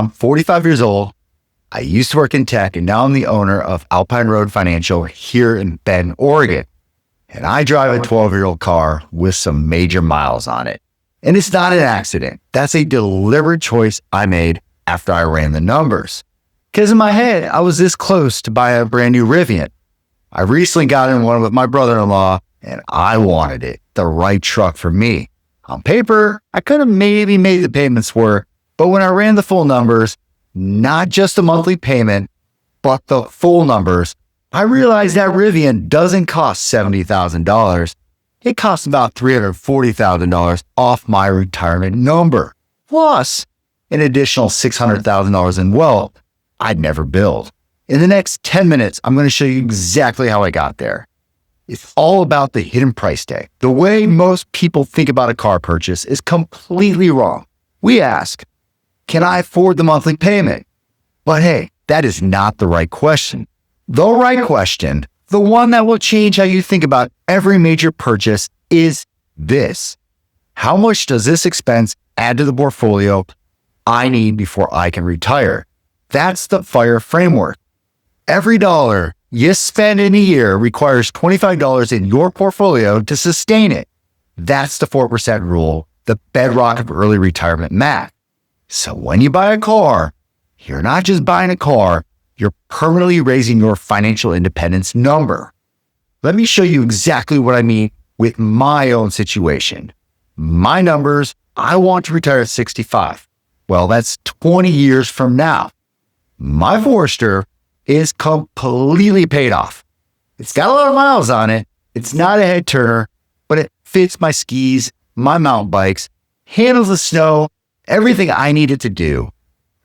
I'm 45 years old. I used to work in tech, and now I'm the owner of Alpine Road Financial here in Bend, Oregon. And I drive a 12-year-old car with some major miles on it. And it's not an accident. That's a deliberate choice I made after I ran the numbers. Because in my head, I was this close to buy a brand new Rivian. I recently got in one with my brother-in-law, and I wanted it, the right truck for me. On paper, I could have maybe made the payments work, but when I ran the full numbers, not just the monthly payment, but the full numbers, I realized that Rivian doesn't cost $70,000. It costs about $340,000 off my retirement number, plus an additional $600,000 in wealth I'd never build. In the next 10 minutes, I'm going to show you exactly how I got there. It's all about the hidden price tag. The way most people think about a car purchase is completely wrong. We ask, can I afford the monthly payment? But hey, that is not the right question. The right question, the one that will change how you think about every major purchase, is this. How much does this expense add to the portfolio I need before I can retire? That's the FIRE framework. Every dollar you spend in a year requires $25 in your portfolio to sustain it. That's the 4% rule, the bedrock of early retirement math. So when you buy a car, you're not just buying a car, you're permanently raising your financial independence number. Let me show you exactly what I mean with my own situation. My numbers, I want to retire at 65. Well, that's 20 years from now. My Forester is completely paid off. It's got a lot of miles on it. It's not a head turner, but it fits my skis, my mountain bikes, handles the snow, everything I need it to do.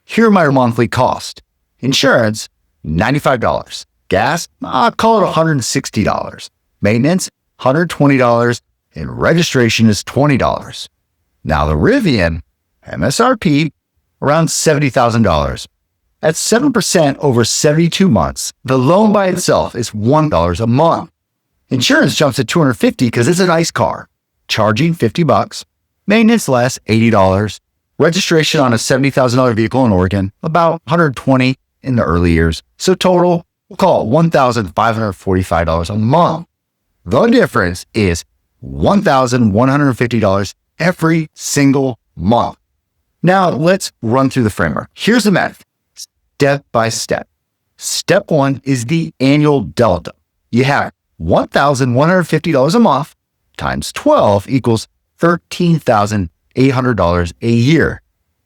Here are my monthly costs. Insurance, $95. Gas, I'll call it $160. Maintenance, $120. And registration is $20. Now the Rivian, MSRP, around $70,000. At 7% over 72 months, the loan by itself is $1 a month. Insurance jumps to $250 because it's a nice car. Charging $50. Maintenance less, $80. Registration on a $70,000 vehicle in Oregon, about $120 in the early years. So total, we'll call it $1,545 a month. The difference is $1,150 every single month. Now let's run through the framework. Here's the math, step by step. Step one is the annual delta. You have $1,150 a month times 12 equals $13,800 a year.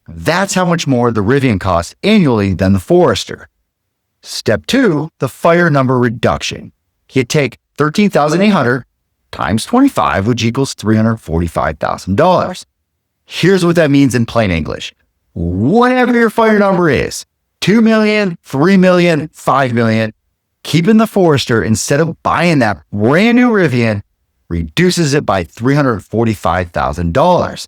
That's how much more the Rivian costs annually than the Forester. Step two, the FIRE number reduction. You take $13,800 times 25, which equals $345,000. Here's what that means in plain English. Whatever your FIRE number is, 2 million, 3 million, 5 million, keeping the Forester instead of buying that brand new Rivian reduces it by $345,000.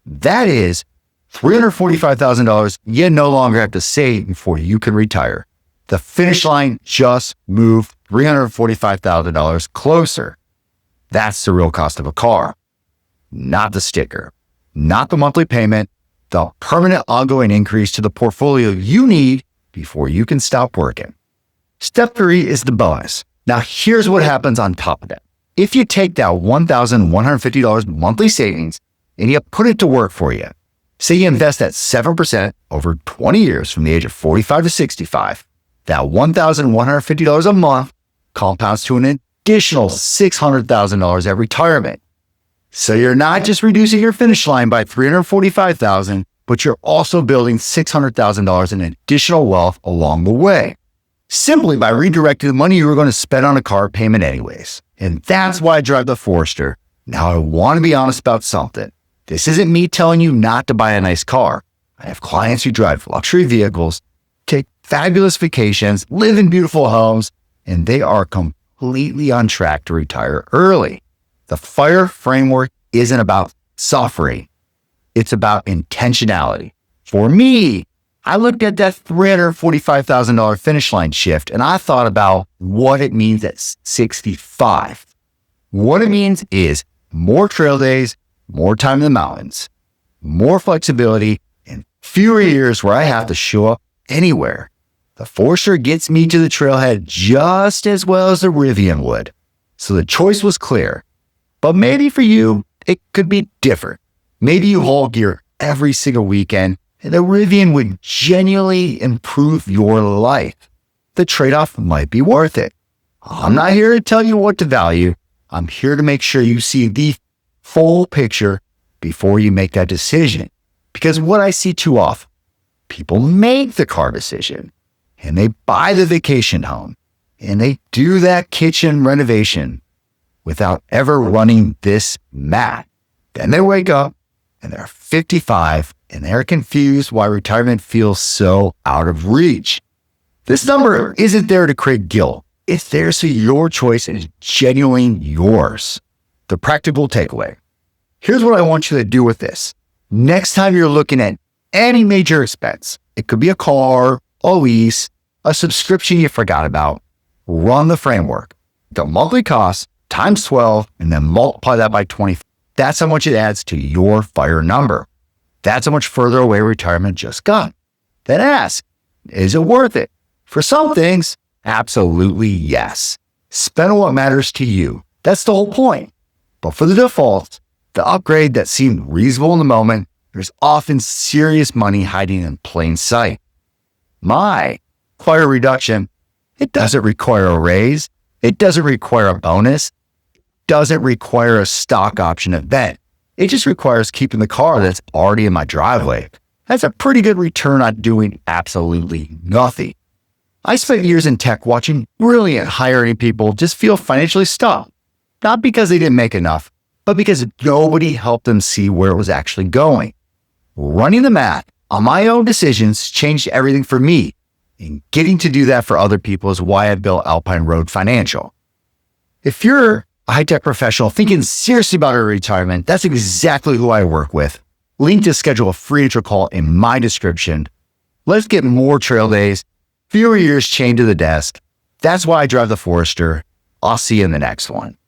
That is $345,000 you no longer have to save before you can retire. The finish line just moved $345,000 closer. That's the real cost of a car, not the sticker, not the monthly payment, the permanent ongoing increase to the portfolio you need before you can stop working. Step three is the bonus. Now here's what happens on top of that. If you take that $1,150 monthly savings and you put it to work for you, say you invest at 7% over 20 years from the age of 45 to 65, that $1,150 a month compounds to an additional $600,000 at retirement. So you're not just reducing your finish line by $345,000, but you're also building $600,000 in additional wealth along the way, simply by redirecting the money you were going to spend on a car payment anyways. And that's why I drive the Forester. Now I want to be honest about something. This isn't me telling you not to buy a nice car. I have clients who drive luxury vehicles, take fabulous vacations, live in beautiful homes, and they are completely on track to retire early. The FIRE framework isn't about suffering. It's about intentionality. For me, I looked at that $345,000 finish line shift and I thought about what it means at 65. What it means is more trail days, more time in the mountains, more flexibility, and fewer years where I have to show up anywhere. The Forester gets me to the trailhead just as well as the Rivian would. So the choice was clear. But maybe for you, it could be different. Maybe you haul gear every single weekend, and the Rivian would genuinely improve your life. The trade-off might be worth it. I'm not here to tell you what to value. I'm here to make sure you see the full picture before you make that decision. Because what I see too often, people make the car decision, and they buy the vacation home, and they do that kitchen renovation without ever running this math. Then they wake up, and they're 55, and they're confused why retirement feels so out of reach. This number isn't there to create guilt. It's there so your choice is genuinely yours. The practical takeaway. Here's what I want you to do with this. Next time you're looking at any major expense, it could be a car, a lease, a subscription you forgot about, run the framework. The monthly cost times 12 and then multiply that by 20. That's how much it adds to your FIRE number. That's how much further away retirement just got. Then ask, is it worth it? For some things, absolutely yes. Spend on what matters to you. That's the whole point. But for the default, the upgrade that seemed reasonable in the moment, there's often serious money hiding in plain sight. My FIRE reduction, it doesn't require a raise. It doesn't require a bonus. It doesn't require a stock option event. It just requires keeping the car that's already in my driveway. That's a pretty good return on doing absolutely nothing. I spent years in tech watching brilliant high-earning people just feel financially stuck. Not because they didn't make enough, but because nobody helped them see where it was actually going. Running the math on my own decisions changed everything for me, and getting to do that for other people is why I built Alpine Road Financial. If you're a high-tech professional thinking seriously about your retirement, that's exactly who I work with. Link to schedule a free intro call in my description. Let's get more trail days, fewer years chained to the desk. That's why I drive the Forester. I'll see you in the next one.